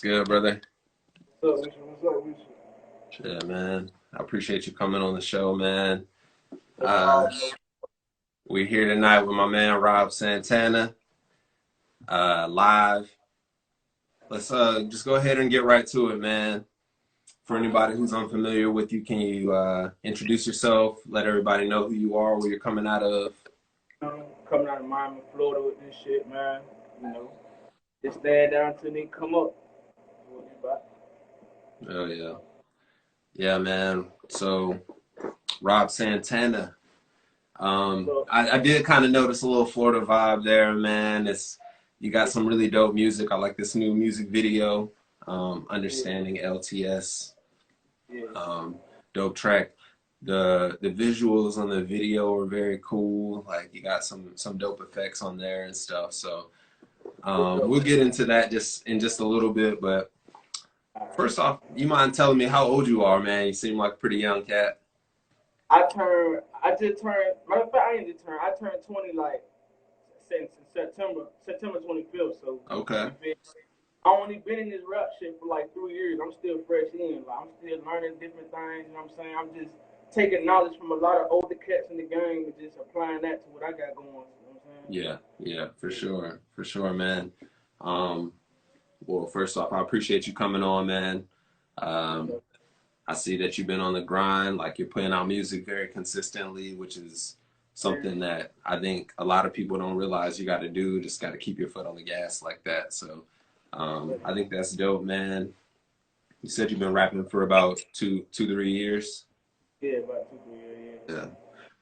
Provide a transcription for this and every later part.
What's good, brother? What's up with you? What's up with you? Yeah, man. I appreciate you coming on the show, man. No Uh, problem. No. we're here tonight with my man Rob Santana, live. Let's just go ahead and get right to it, man. For anybody who's unfamiliar with you, can you introduce yourself? Let everybody know who you are, where you're coming out of. Coming out of Miami, Florida with this shit, man. You know, just stand down till they come up. That's what it's about. Oh yeah, yeah, man. So Rob Santana. So, I did kind of notice a little Florida vibe there, man. You got some really dope music. I like this new music video, yeah, Understanding LTS. yeah. Um, Dope track. The visuals on the video are very cool. Like you got some dope effects on there and stuff. So For sure. we'll get into that just in just a little bit. But All right. first off, you mind telling me how old you are, man? You seem like a pretty young cat. I just turned, matter of fact, I ain't just turned, I turned 20 like since September 25th. So, Okay. you feel I only been in this rap shit for like 3 years. I'm still fresh in. Like I'm still learning different things. You know what I'm saying? I'm just taking knowledge from a lot of older cats in the game and just applying that to what I got going. You know what I'm saying? Yeah, yeah, Yeah. for sure, man. Um, well, first off, I appreciate you coming on, man. Um, So, I see that you've been on the grind, like you're putting out music very consistently, which is yeah. something that I think a lot of people don't realize you got to do. Just got to keep your foot on the gas like that. So I think that's dope, man. You said you've been rapping for about 3 years. Yeah, about 2, 3 years. Yeah,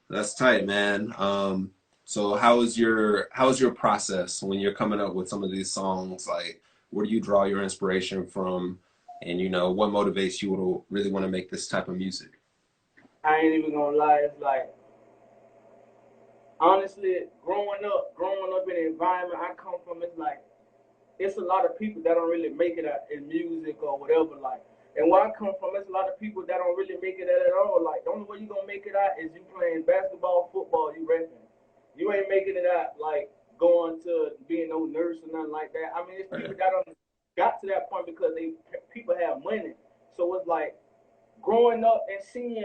that's tight, man. So how is your process when you're coming up with some of these songs? Like, where do you draw your inspiration from? And what motivates you to really want to make this type of music? I ain't even gonna lie. It's like honestly, growing up in the environment I come from, it's a lot of people that don't really make it out in music or whatever. Like, and where I come from, it's a lot of people that don't really make it out at all. Like, the only way you gonna make it out is you playing basketball, football, you rapping. You ain't making it out like going to being no nurse or nothing like that. I mean, it's people Right. that don't got to that point because people have money. So it's like growing up and seeing,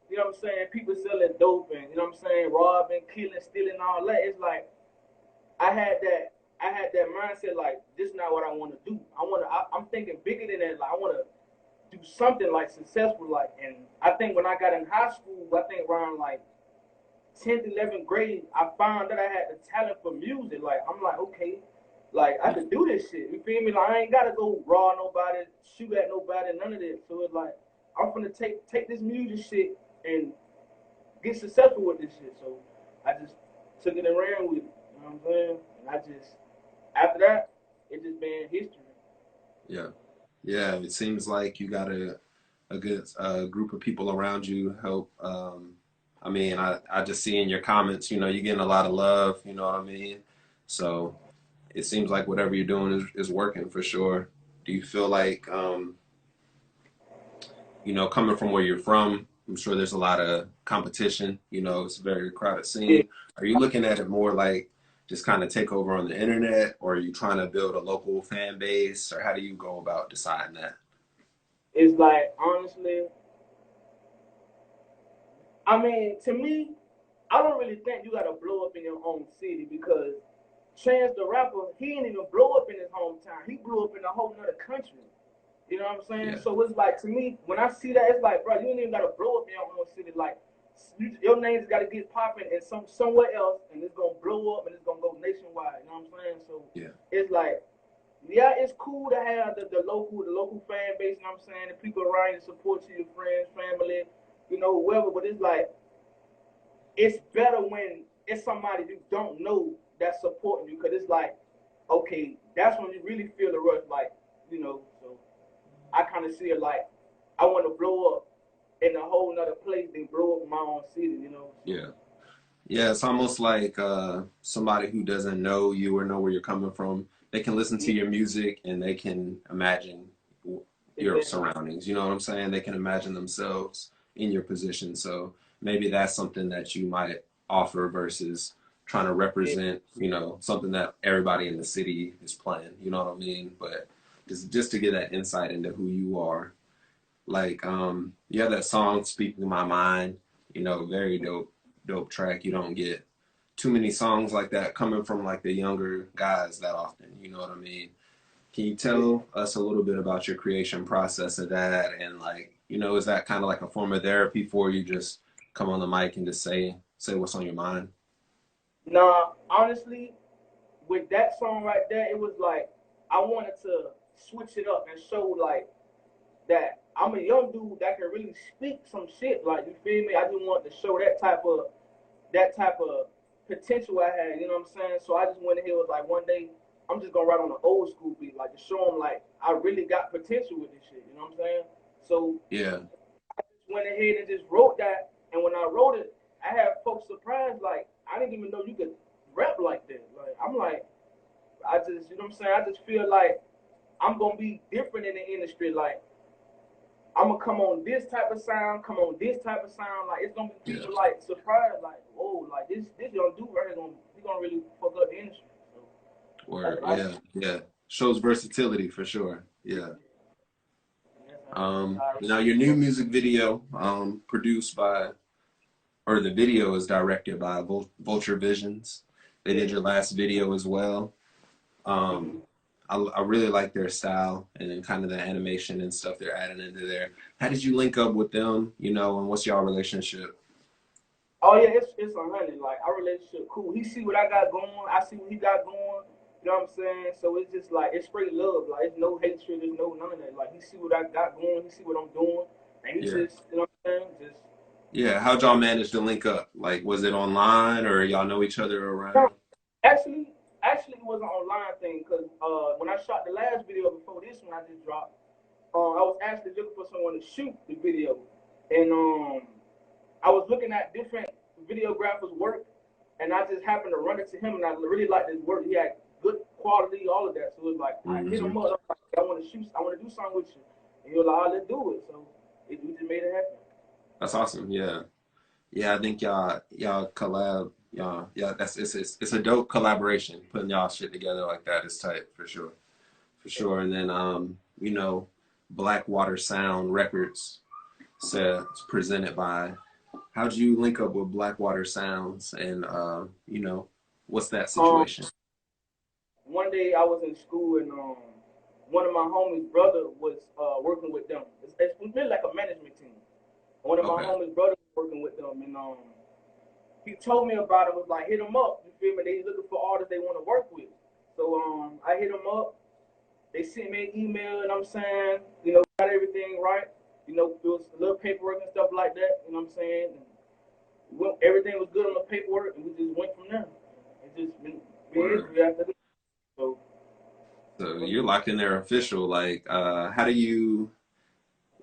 you know what I'm saying, people selling dope and you know what I'm saying, robbing, killing, stealing, all that. It's like I had that I had that mindset like this is not what I want to do. I'm thinking bigger than that. Like I want to do something like successful. Like and I think when I got in high school, I think around like 10th, 11th grade, I found that I had the talent for music. Like I'm like okay, like I could do this shit. You feel me? Like I ain't gotta go raw nobody, shoot at nobody, none of that. So it's like I'm gonna take this music shit and get successful with this shit. So I just took it and ran with it. You know what I'm saying? And I just after that, it just been history. Yeah. Yeah. It seems like you got a good group of people around you help. I mean, I just see in your comments, you're getting a lot of love, you know what I mean? So it seems like whatever you're doing is working for sure. Do you feel like, coming from where you're from, I'm sure there's a lot of competition, it's a very crowded Yeah. scene. Are you looking at it more like just kind of take over on the internet, or are you trying to build a local fan base, or how do you go about deciding that? It's like honestly, I mean, to me, I don't really think you gotta blow up in your own city because Chance the Rapper, he didn't even blow up in his hometown. He blew up in a whole nother country. You know what I'm saying? Yeah, So it's like to me, when I see that, it's like, bro, you ain't even gotta blow up in your own city. Like your name's gotta get popping in somewhere else, and it's gonna blow up and it's gonna go nationwide. You know what I'm saying? So yeah, it's like, yeah, it's cool to have the local fan base. You know what I'm saying? The people around you support you, your friends, family, whoever. But it's like it's better when it's somebody you don't know that's supporting you, because it's like, okay, that's when you really feel the rush. Like, so I kind of see it like I want to blow up in a whole nother place than blow up in my own city. So yeah. Yeah, it's almost like somebody who doesn't know you or know where you're coming from. They can listen to yeah, your music and they can imagine your exactly. surroundings. You know what I'm saying? They can imagine themselves in your position. So maybe that's something that you might offer versus trying to Yeah, represent, something that everybody in the city is playing. You know what I mean? But just to get that insight into who you are. Like, you have that song "Speaking My Mind," you know, very dope track. You don't get too many songs like that coming from like the younger guys that often, you know what I mean? Can you tell us a little bit about your creation process of that? And like, you know, is that kind of like a form of therapy for you, just come on the mic and just say what's on your mind? Nah, honestly, with that song right there, it was like I wanted to switch it up and show like that I'm a young dude that can really speak some shit. Like you feel me? I just wanted to show that type of potential I had. You know what I'm saying? So I just went ahead with like one day I'm just gonna write on an old school beat, like to show them like I really got potential with this shit. You know what I'm saying? So Yeah, went ahead and just wrote that. And when I wrote it, I had folks surprised. Like I didn't even know you could rap like that. Like I'm like I just you know what I'm saying? I just feel like I'm gonna be different in the industry. Like I'm gonna come on this type of sound, come on this type of sound. Like it's gonna be yeah. people like surprised, like whoa, like this young dude right here gonna really fuck up the industry. So that's Word, what I yeah, see. yeah. Shows versatility for sure. Yeah. That's how Now your new music video, produced by, or the video is directed by Vulture Visions. They yeah. did your last video as well. Um, Mm-hmm. I really like their style and then kind of the animation and stuff they're adding into there. How did you link up with them, you know, and what's y'all relationship? Oh yeah, it's 100. Like our relationship cool. He see what I got going, I see what he got going. You know what I'm saying? So it's just like it's straight love. Like it's no hatred, there's no none of that. Like he see what I got going, he see what I'm doing, and he Yeah. just you know what I'm saying? Just Yeah. How'd y'all manage to link up? Like, was it online or y'all know each other no, around? actually, it was an online thing because when I shot the last video before this one I just dropped, I was actually looking for someone to shoot the video, and I was looking at different videographers' work, and I just happened to run into him, and I really liked his work. He had good quality, all of that. So it was like I hit Hmm. him up. Like, I want to shoot. I want to do something with you. And he was like, "Oh, let's do it." So we just made it happen. That's awesome. Yeah. Yeah, I think y'all collab. Yeah, it's a dope collaboration. Putting y'all shit together like that is tight for sure. For sure. And then you know, Blackwater Sound Records said it's presented by. How'd you link up with Blackwater Sounds and you know, what's that Um, situation? one day I was in school, and one of my homies' brother was working with them. It's really like a management team. One of my Okay. homies' brothers was working with them, and he told me about it. Was like hit them up. You feel me? They looking for artists they want to work with. So I hit them up. They sent me an email, and I'm saying, got everything right. There was a little paperwork and stuff like that. You know what I'm saying? And everything was good on the paperwork, and we just went from there. It just been Word. history after that. So, So you're locked in there official. Like, how do you,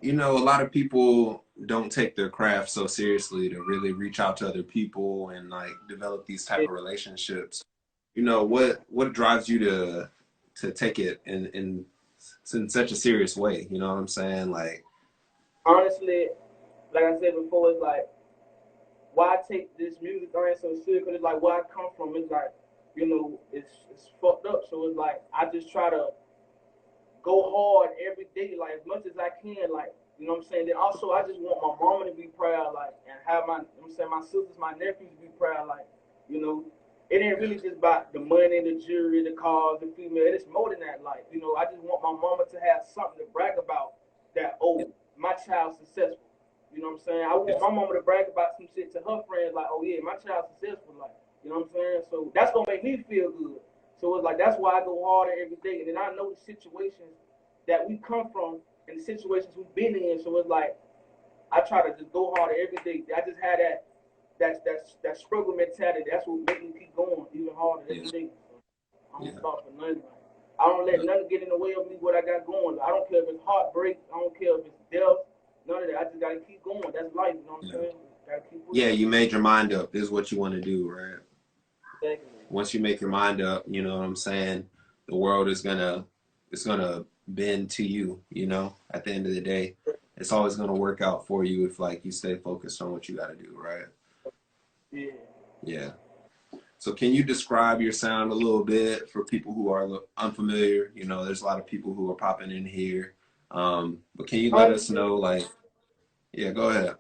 you know, a lot of people don't take their craft so seriously to really reach out to other people and like develop these type yeah. of relationships. You know, what drives you to take it in such a serious way? You know what I'm saying? Like, Honestly, like I said before, it's like why take this music thing so serious? Cause it's like where I come from. It's like it's fucked up. So it's like I just try to go hard every day, like as much as I can, like what I'm saying. Then also I just want my mama to be proud, like, and have I'm saying my sisters, my nephews to be proud, like, you know. It ain't yeah, really just about the money, the jewelry, the cars, the female. It's more than that. Like, I just want my mama to have something to brag about. That yeah, my child's successful. You know what I'm saying? I yeah, want my mama to brag about some shit to her friends, like, oh yeah, my child's successful. Like, you know what I'm saying? So that's gonna make me feel good. So it's like that's why I go harder every day, and then I know the situations that we come from and the situations we've been in. So it's like I try to just go harder every day. I just had that struggle mentality. That's what makes me keep going even harder yeah, every day. So I don't yeah, stop for nothing. Like, I don't let nothing get in the way of me what I got going. I don't care if it's heartbreak. I don't care if it's death. None of that. I just gotta keep going. That's life. You know what I'm yeah. saying? Gotta keep Yeah, pushing. you made your mind up. This is what you want to do, right? Exactly. Once you make your mind up, you know what I'm saying? The world is gonna it's gonna bend to you, you know, at the end of the day. It's always gonna work out for you if like you stay focused on what you gotta do, right? Yeah. Yeah. So can you describe your sound a little bit for people who are unfamiliar? You know, there's a lot of people who are popping in here. But can you let us Honestly, know, like, yeah, go ahead.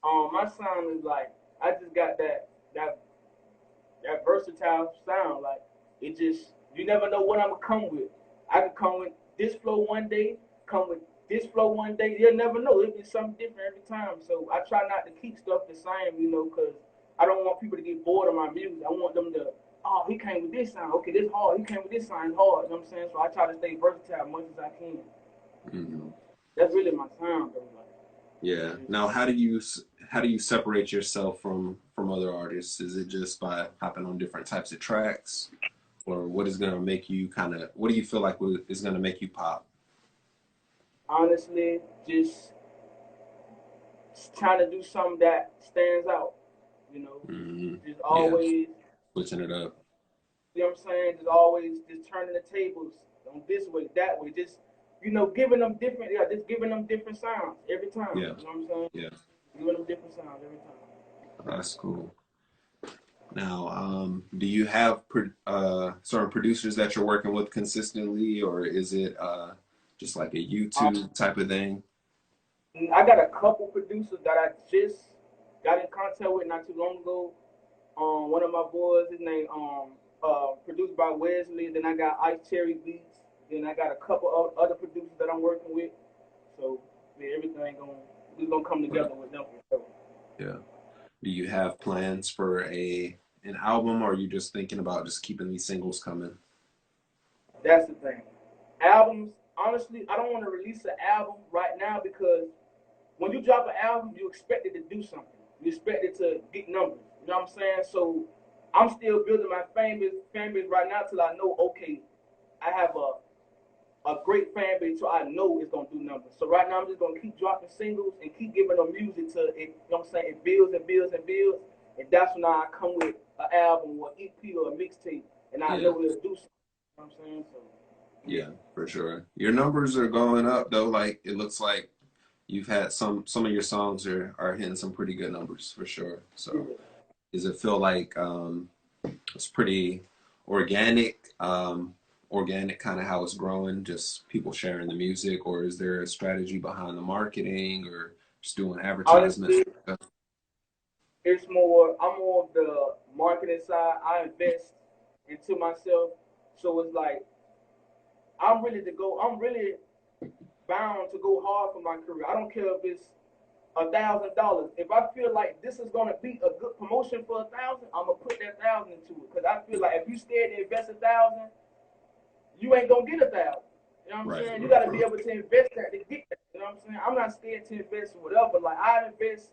my sound is like I just got that that versatile sound. Like it just you never know what I'm gonna come with. I could come with this flow one day, come with this flow one day. You'll never know. It'll be something different every time. So I try not to keep stuff the same, you know, because I don't want people to get bored of my music. I want them to, oh, he came with this sound. Okay, this hard. He came with this sound hard. You know what I'm saying? So I try to stay versatile as much as I can. Mhm. That's really my sound, though. Like, Yeah. just, Now, how do you separate yourself from other artists? Is it just by hopping on different types of tracks, or what is gonna make you kind of? What do you feel like is gonna make you pop? honestly, just trying to do something that stands out. You know, Hmm. just Yeah, always, switching it up. you know what I'm saying? Just always just turning the tables on this way, that way. Just, you know, giving them different, yeah, just giving them different sounds every time. Yeah, You know what I'm saying? yeah, Giving them different sounds every time. that's cool. Now, do you have certain producers that you're working with consistently, or is it just like a Um, YouTube type of thing? I got a couple producers that I just got in contact with not too long ago. One of my boys, his name produced by Wesley. Then I got Ice Cherry Beats. Then I got a couple of other producers that I'm working with. So yeah, everything gonna we gonna come Right. together with them for sure. Yeah. Do you have plans for an album, or are you just thinking about just keeping these singles coming? That's the thing. Albums, honestly, I don't want to release an album right now because when you drop an album, you expect it to do something. You expect it to get numbers. You know what I'm saying? So I'm still building my fan base right now till I know, okay, I have a great fan base, so I know it's gonna do numbers. So right now I'm just gonna keep dropping singles and keep giving them music till it, you know what I'm saying, it builds and builds and builds. And that's when I come with an album or EP or a mixtape and I Yeah, know it'll do something. You know what I'm saying? So yeah. yeah, for sure. Your numbers are going up though. Like it looks like you've had some of your songs are hitting some pretty good numbers for sure. So Yeah. does it feel like it's pretty organic, organic kind of how it's growing, just people sharing the music, or is there a strategy behind the marketing or just doing advertisements Honestly, and stuff? it's more I'm more of the marketing side. I invest into myself. So it's like I'm really bound to go hard for my career. I don't care if it's $1,000. If I feel like this is gonna be a good promotion for 1,000, I'm gonna put that 1,000 into it. Cause I feel like if you scared to invest 1,000, you ain't gonna get 1,000. You know what I'm Right. saying? You gotta be able to invest that to get that. You know what I'm saying? I'm not scared to invest in whatever. Like I invest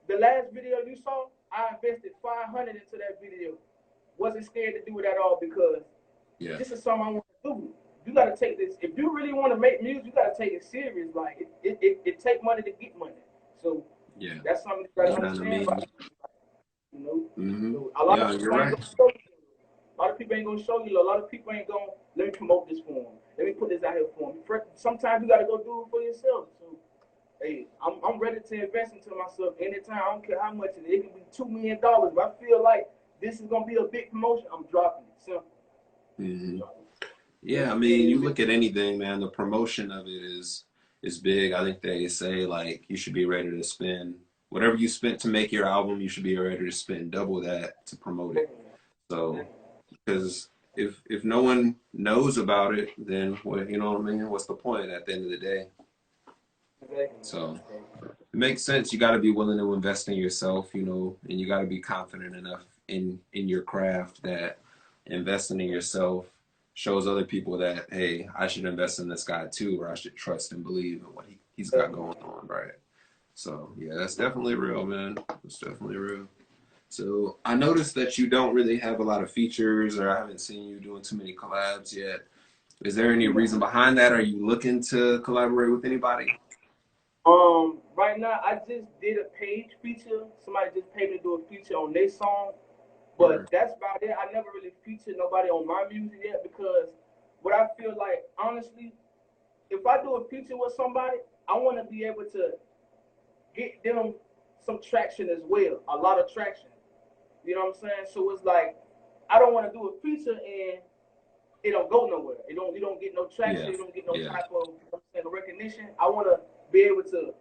the last video you saw, I invested 500 into that video. Wasn't scared to do it at all because Yeah. this is something I want to do. You got to take this. If you really want to make music, you got to take it serious. Like it take money to get money. So Yeah. that's something you got to Yeah. And I understand mean, about. You know, hmm, so a lot of yeah, you're people ain't right. gonna show you. A lot of people ain't gonna show you. A lot of people ain't gonna let me promote this for them. Let me put this out here for them. Sometimes you got to go do it for yourself. So hey, I'm ready to invest into myself anytime. I don't care how much it is. It can be $2 million. If I feel like this is gonna be a big promotion, I'm dropping it. Simple. Hmm. Just Yeah, I being mean, you invest. look at anything, man, the promotion of it is big. I think they say like you should be ready to spend whatever you spent to make your album, you should be ready to spend double that to promote it. So, because if no one knows about it, then what, you know what I mean? What's the point at the end of the day? So, it makes sense. You got to be willing to invest in yourself, you know, and you got to be confident enough in your craft that investing in yourself shows other people that hey, I should invest in this guy too, or I should trust and believe in what he's got going on, right? So yeah, that's definitely real, man. That's definitely real. So I noticed that you don't really have a lot of features, or I haven't seen you doing too many collabs yet. Is there any reason behind that? Are you looking to collaborate with anybody? Right now I just did a page feature. Somebody just paid me to do a feature on their song, but Or that's about it. I never really featured nobody on my music yet because what I feel like, honestly, if I do a feature with somebody, I want to be able to get them some traction as well, a lot of traction. You know what I'm saying? So it's like I don't want to do a feature and it don't go nowhere. You don't get no traction. Yeah. You don't get no Yeah. type of, you know what I'm saying, recognition. I want to be able to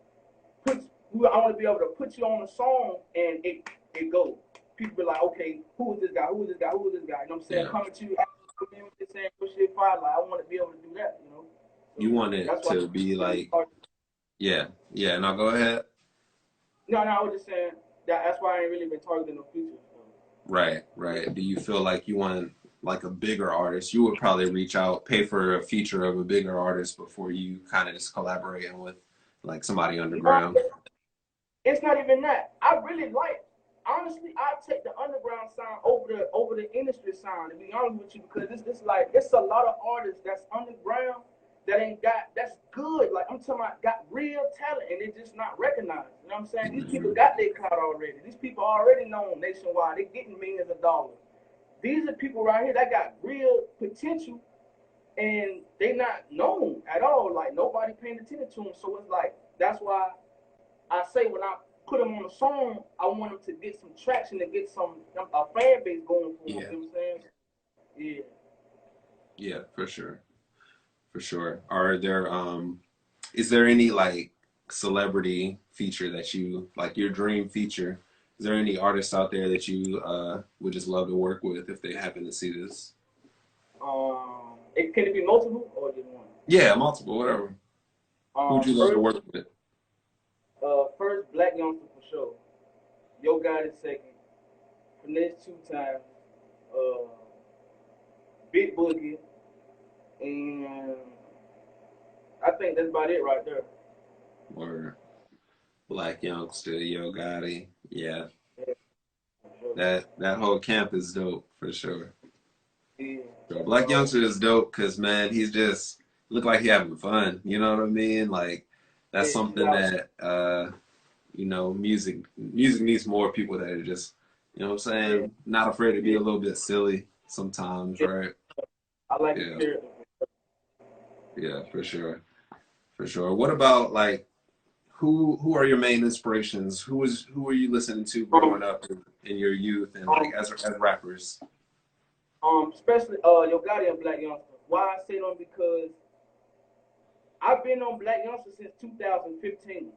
put. I want to be able to put you on a song and it goes. People be like, okay, who is this guy? Who is this guy? Who is this guy? You know what I'm saying? Yeah. Coming to you, saying push shit fire. Like I want to be able to do that. You know. You So want it that's why. to be like, yeah, yeah. Now go ahead. No, I was just saying that's why I ain't really been targeting no features. So. Right, right. Do you feel like you want like a bigger artist? You would probably reach out, pay for a feature of a bigger artist before you kind of just collaborating with like somebody No, underground. it's not even that. I really like. Honestly, I take the underground sound over the industry sound. To be honest with you, because it's like it's a lot of artists that's underground that ain't got that's good. Like I'm talking about, got real talent and they're just not recognized. You know what I'm saying? These people Hmm. got their clout already. These people are already known nationwide. They're getting millions of dollars. These are people right here that got real potential and they not known at all. Like nobody paying attention to them. So it's like that's why I say when I put them on a song, I want them to get some traction, to get some a fan base going for them. Yeah, You know what I'm saying? Yeah. yeah, for sure, for sure. Are there is there any like celebrity feature that you like your dream feature? Is there any artists out there that you would just love to work with if they happen to see this? Can it be multiple or just one? Yeah, multiple, whatever. Who would you love to First, work with? first Black youngster for sure. Yo got it second. Finesse two times. Uh, Big Boogie, and I think that's about it right there. Or Black Youngster, Yo Gotti. Yeah, Yeah, for sure. that whole camp is dope for sure. Yeah, So that's Black all. Youngster is dope because man, he's just look like he having fun. You know what I mean? Like that's Yeah, something yeah, that you know, music needs more people that are just, you know what I'm yeah, saying, not afraid to be yeah, a little bit silly sometimes, yeah. right? I like his Yeah, character. yeah, for sure, for sure. What about like who are your main inspirations? Who are you listening to Um, growing up in your youth and like um, as rappers? especially Yo Gotti and Black Youngster. Why I say them because I've been on Black Youngster since 2015.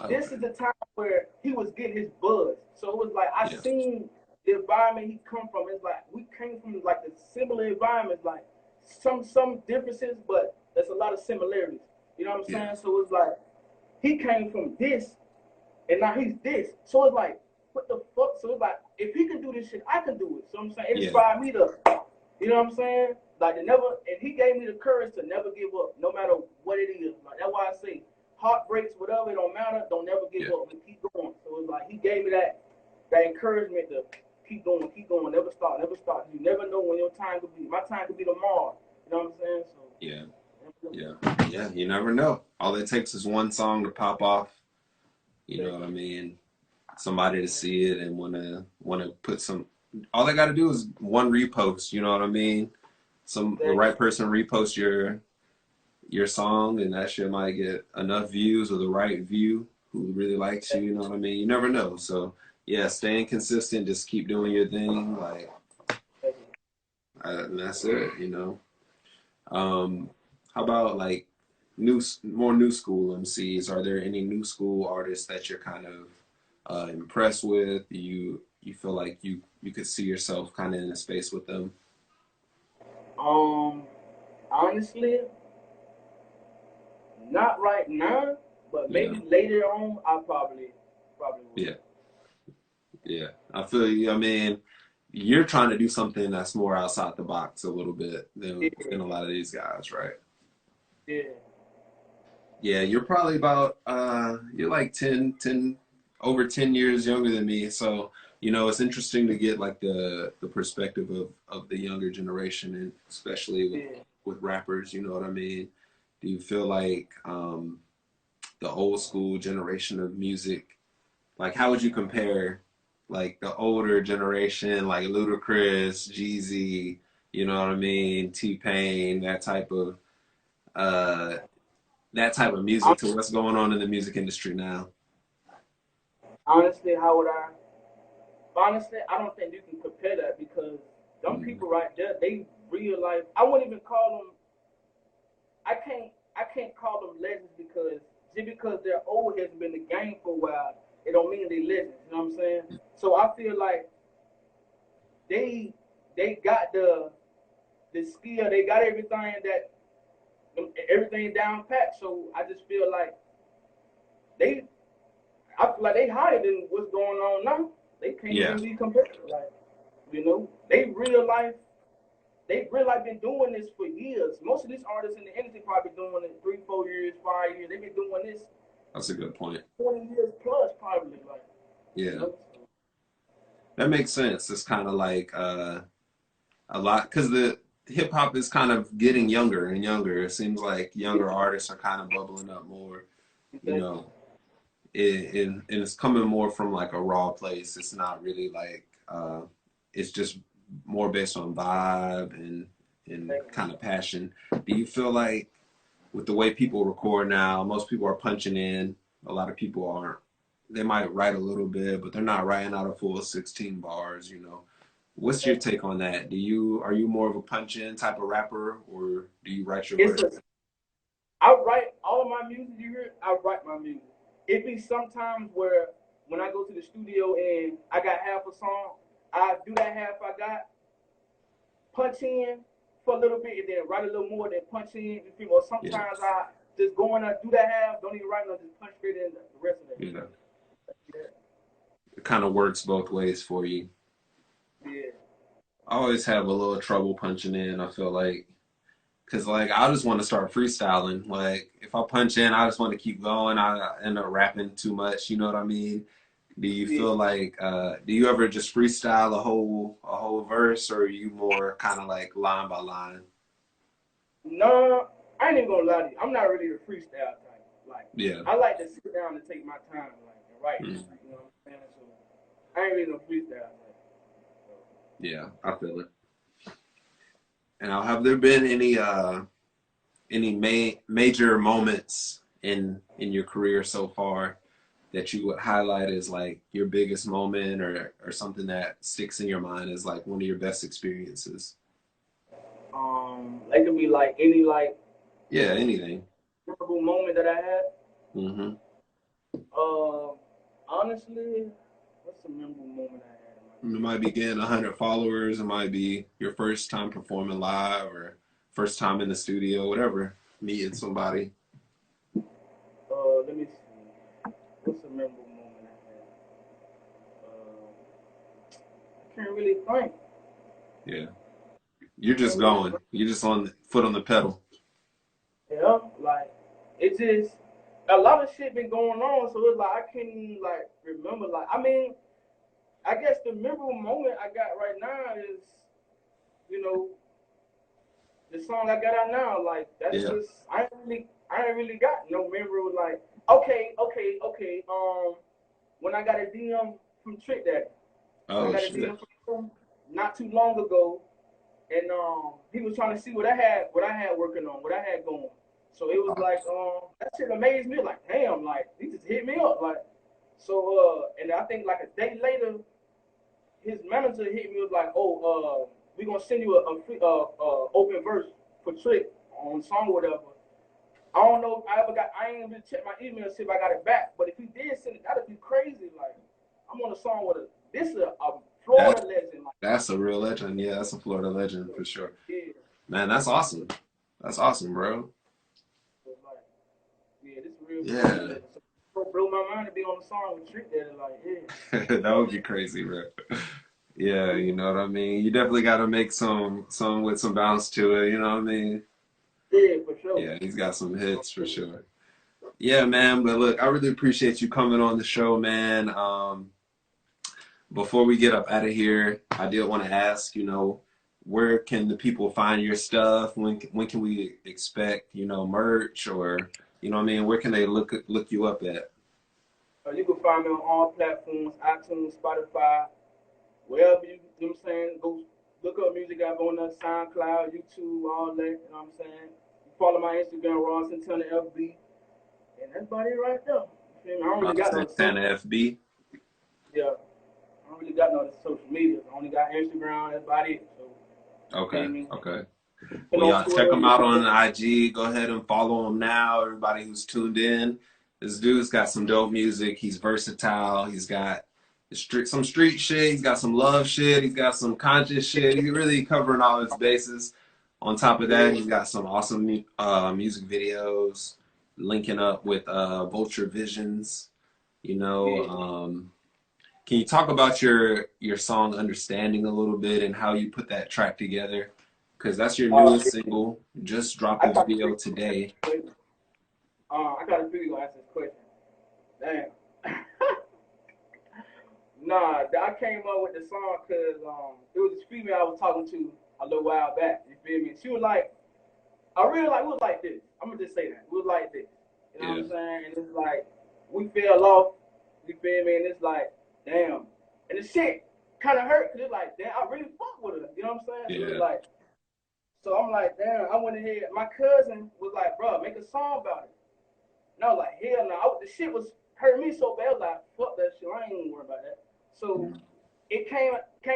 This Okay, is the time where he was getting his buzz. So it was like I yeah, seen the environment he come from. It's like we came from like the similar environments, like some differences, but there's a lot of similarities. You know what I'm yeah, saying? So it's like he came from this and now he's this. So it's like, what the fuck? So it's like, if he can do this shit, I can do it. So I'm saying, it yeah, inspired me to, you know what I'm saying? Like to never, and he gave me the courage to never give up, no matter what it is. Like that's why I say, heartbreaks, whatever, it don't matter. Don't never give yeah, up and keep going. So it's like he gave me that encouragement to keep going, never stop, never stop. You never know when your time could be. My time could be tomorrow. You know what I'm saying? yeah, So, yeah, yeah. You never know. All it takes is one song to pop off. You know what I exactly. mean? Somebody to see it and wanna put some. All they got to do is one repost. You know what I mean? The Exactly. right person repost your song, and that shit might get enough views or the right view who really likes you. You know what I mean? You never know. So yeah, staying consistent, just keep doing your thing, like, Exactly. and that's it. You know. Um, how about like more new school MCs? Are there any new school artists that you're kind of impressed with? You feel like you could see yourself kind of in a space with them? Um, honestly, not right now, but Yeah, maybe later on, I probably yeah, will. yeah. I feel you. I mean, you're trying to do something that's more outside the box a little bit than Yeah, a lot of these guys, right? yeah, Yeah, you're probably about you're like 10 over 10 years younger than me. So, you know, it's interesting to get like the perspective of the younger generation and especially yeah. with rappers, you know what I mean? Do you feel like the old school generation of music, like how would you compare like the older generation, like Ludacris, Jeezy, you know what I mean, T-Pain, uh that type of music to what's going on in the music industry now. Honestly, how would I? honestly, I don't think you can compare that because them people right there, they real life. I wouldn't even call them. I can't call them legends because just because they're old has been in the game for a while, it don't mean they legends. You know what I'm saying? So I feel like they they got the skill, they got everything down pat. So I just feel like they I feel like they higher than what's going on now. They can't Yeah, even be compared. Like, they real life been doing this for years. Most of these artists in the industry probably been doing it 3, 4 years, 5 years. They've been doing this that's a good point. 20 years plus, probably. Like, you Yeah, know. that makes sense. It's kind of like a lot because the hip hop is kind of getting younger and younger. It seems like younger artists are kind of bubbling up more. You Exactly. know, and it's coming more from like a raw place. It's not really like it's just more based on vibe and kind of passion. Do you feel like with the way people record now, most people are punching in. A lot of people aren't. They might write a little bit, but they're not writing out a full 16 bars. What's your take on that? Are you more of a punch in type of rapper, or do you write your It's verse? a I write all of my music you hear. I write my music. It be sometimes where when I go to the studio and I got half a song, I do that half I got, punch in for a little bit, and then write a little more, then punch in. You feel me? Or Yeah, sometimes I just go in and do that half, don't even write nothing, just punch straight in the rest of that. yeah. Yeah, It kind of works both ways for you. yeah, I always have a little trouble punching in. I feel like, cause like I just want to start freestyling. Like if I punch in, I just want to keep going. I end up rapping too much. You know what I mean? Do you yeah. feel like do you ever just freestyle a whole verse, or are you more kind of like line by line? No, I ain't even gonna lie to you. I'm not really a freestyle type. Like, Yeah. I like to sit down and take my time, like, and write. Mm. You know what I'm saying? So I ain't really no freestyle type. Yeah, I feel it. And now, have there been any major moments in your career so far that you would highlight as like your biggest moment or something that sticks in your mind as like one of your best experiences? It could be like any like Yeah, anything. memorable moment that I had. Hmm. Uh, honestly, what's a memorable moment I had in my It might be getting 100 followers. It might be your first time performing live or first time in the studio, whatever, meeting somebody. Let me see. What's a memorable moment I had? I can't really think. Yeah. You're Can't just really going. think. You're just on the foot on the pedal. Yeah, like it just a lot of shit been going on, so it's like I can't even like remember. Like I mean, I guess the memorable moment I got right now is you know the song I got out now. Like that's Yeah. just I ain't really got no memorable like okay. When I got a DM from Trick Daddy, I Oh got a shit. DM from him not too long ago, and he was trying to see what I had working on, what I had going. So it was like that shit amazed me. Like damn, like he just hit me up like so. And I think like a day later, his manager hit me was like, oh we gonna send you a free open verse for Trick on song or whatever. I don't know if I ever got. I ain't even checked my email to see if I got it back. But if he did send it, that'd be crazy. Like I'm on a song with this is a That's Florida legend. Like that's a real legend. Yeah, that's a Florida legend for sure. yeah, Man, that's awesome. That's awesome, bro. so, like yeah, this is real Florida Yeah. legend. So it blew my mind to be on the song with Trick Daddy. Like yeah, That would be crazy, bro. Yeah, you know what I mean? You definitely got to make some with some bounce to it, you know what I mean? yeah for sure. Yeah, he's got some hits for sure. Yeah, man, but look, I really appreciate you coming on the show, man. Before we get up out of here, I did want to ask, where can the people find your stuff? When can we expect, merch or, you know what I mean? Where can they look you up at? You can find me on all platforms: iTunes, Spotify, wherever you know what I'm saying. Go look up music I've on the SoundCloud, YouTube, all that. You know what I'm saying. Follow my Instagram, Raw Santana FB. And that's about it right there. You feel me? I don't really got no social. Santana FB. Yeah, I don't really got no other social media. I only got Instagram. That's about it. So, Okay, okay. and Well, on y'all check Twitter, him out on IG. Go ahead and follow him now. Everybody who's tuned in, this dude's got some dope music. He's versatile. He's got some street shit. He's got some love shit. He's got some conscious shit. He's really covering all his bases. On top of that, he's got some awesome music videos, linking up with Vulture Visions. You know, can you talk about your song "Understanding" a little bit and how you put that track together? Because that's your newest single. Just dropped the video today. I got a video to answer this question. Damn. Nah, I came up with the song because it was this female I was talking to a little while back. You feel me? She was like, I really like, we was like this. I'm gonna just say that. We was like this. You know what I'm saying? And it's like, we fell off. You feel me? And it's like, damn. And the shit kind of hurt because it's like, damn, I really fuck with her. You know what I'm saying? So, like, so I'm like, damn, I went ahead. My cousin was like, bro, make a song about it. And I was like, hell no. The shit was hurting me so bad. I was like, fuck that shit. I ain't even worried about that. So it came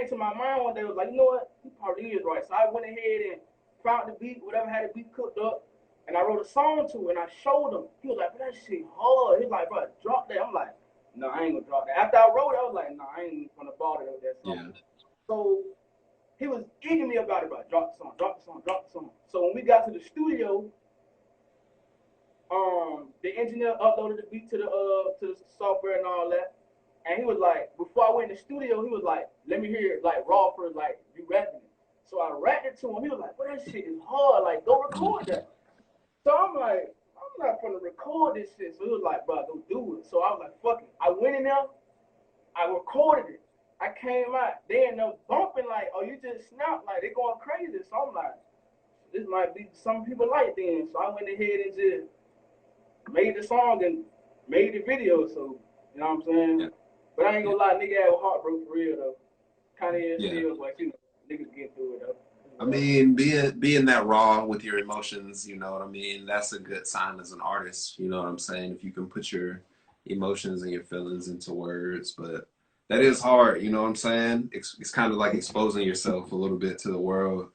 to my mind one day. I was like, you know what? He probably is right. So I went ahead and found the beat, whatever had the beat cooked up, and I wrote a song to it, and I showed him. He was like, but that shit hard. He was like, bro, drop that. I'm like, no, I ain't gonna drop that. After I wrote it, I was like, no, I ain't gonna bother with that song. So he was eating me about it, bro. Drop the song, drop the song, drop the song. So when we got to the studio, the engineer uploaded the beat to the software and all that. And he was like, before I went in the studio, he was like, let me hear it like raw first, like you rapping it. So I rapped it to him. He was like, well, that shit is hard. Like, go record that. So I'm like, I'm not gonna record this shit. So he was like, bro, go do it. So I was like, fuck it. I went in there, I recorded it. I came out, they ended up bumping like, oh, you just snapped, like they going crazy. So I'm like, this might be some people like then. So I went ahead and just made the song and made the video. So, you know what I'm saying? Yeah. But I ain't gonna lie, nigga had a heartbroken for real though. Kind of still, but you know, niggas get through it though. I mean, being that raw with your emotions, you know what I mean? That's a good sign as an artist, you know what I'm saying? If you can put your emotions and your feelings into words, but that is hard, you know what I'm saying? It's kind of like exposing yourself a little bit to the world,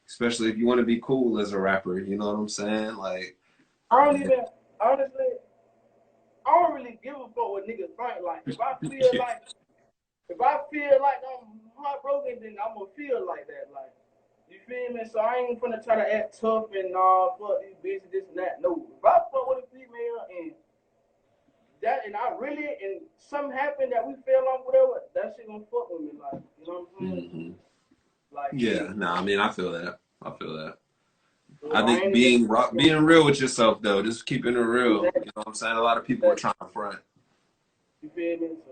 especially if you want to be cool as a rapper, you know what I'm saying? Like, I don't even, honestly, I don't really give a fuck what niggas think. Like, if I feel like I'm heartbroken, then I'm gonna feel like that. Like, you feel me? So I ain't gonna try to act tough and fuck these bitches, this and that. No, if I fuck with a female and I really and something happened that we fell off, whatever, that shit gonna fuck with me. Like, you know what I'm saying? Like, yeah, no, I mean, I feel that. I feel that. So I think being real with yourself though, just keeping it real. Exactly. You know what I'm saying? A lot of people are trying to front. You feel me? So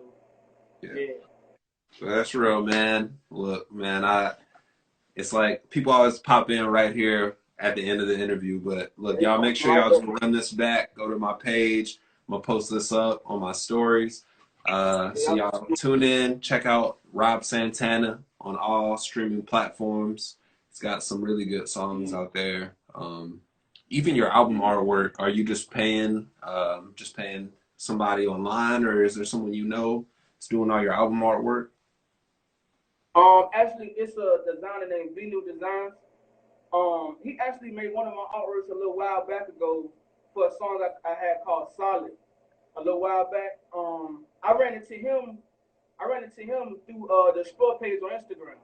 yeah. So that's real, man. Look, man, it's like people always pop in right here at the end of the interview, but look, y'all make sure y'all just run this back. Go to my page. I'm gonna post this up on my stories. So y'all tune in, check out Rob Santana on all streaming platforms. He's got some really good songs out there. Even your album artwork, are you just paying somebody online, or is there someone you know that's doing all your album artwork? Actually, it's a designer named B New Designs. He actually made one of my artworks a little while back ago for a song I had called Solid a little while back. I ran into him through the Explore page on Instagram,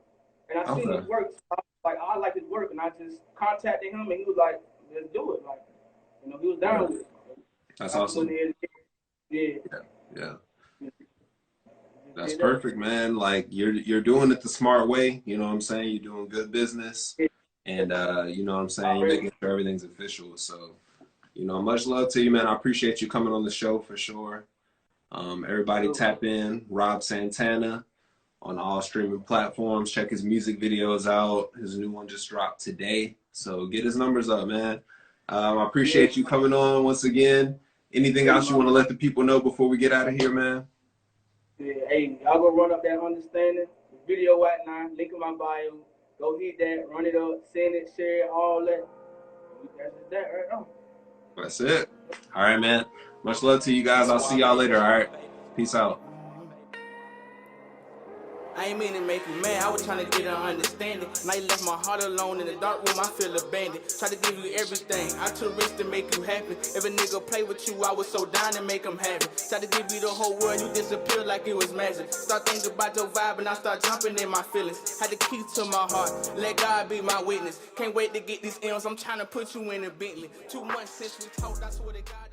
and I seen his work. So I like his work, and I just contacted him, and he was like, "Let's do it." Like, you know, he was down with it. That's awesome. Yeah. That's perfect, man. Like you're doing it the smart way. You know what I'm saying? You're doing good business, and you know what I'm saying. You're making sure everything's official. So, you know, much love to you, man. I appreciate you coming on the show for sure. Everybody tap in Rob Santana on all streaming platforms. Check his music videos out. His new one just dropped today. So get his numbers up, man. I appreciate you coming on once again. Anything else you want to let the people know before we get out of here, man? Yeah, hey, y'all go run up that Understanding. The video right now, link in my bio. Go hit that, run it up, send it, share it, all that. That's that right now. That's it. All right, man. Much love to you guys. I'll see y'all later, all right? Peace out. I ain't mean to make you mad, I was trying to get an understanding. Now you left my heart alone in the dark room, I feel abandoned. Try to give you everything, I took risks to make you happy. If a nigga play with you, I was so down to make him happy. Try to give you the whole world, you disappeared like it was magic. Start thinking about your vibe and I start jumping in my feelings. Had the key to my heart, let God be my witness. Can't wait to get these M's, I'm trying to put you in a Bentley. 2 months since we talked, I swear to God.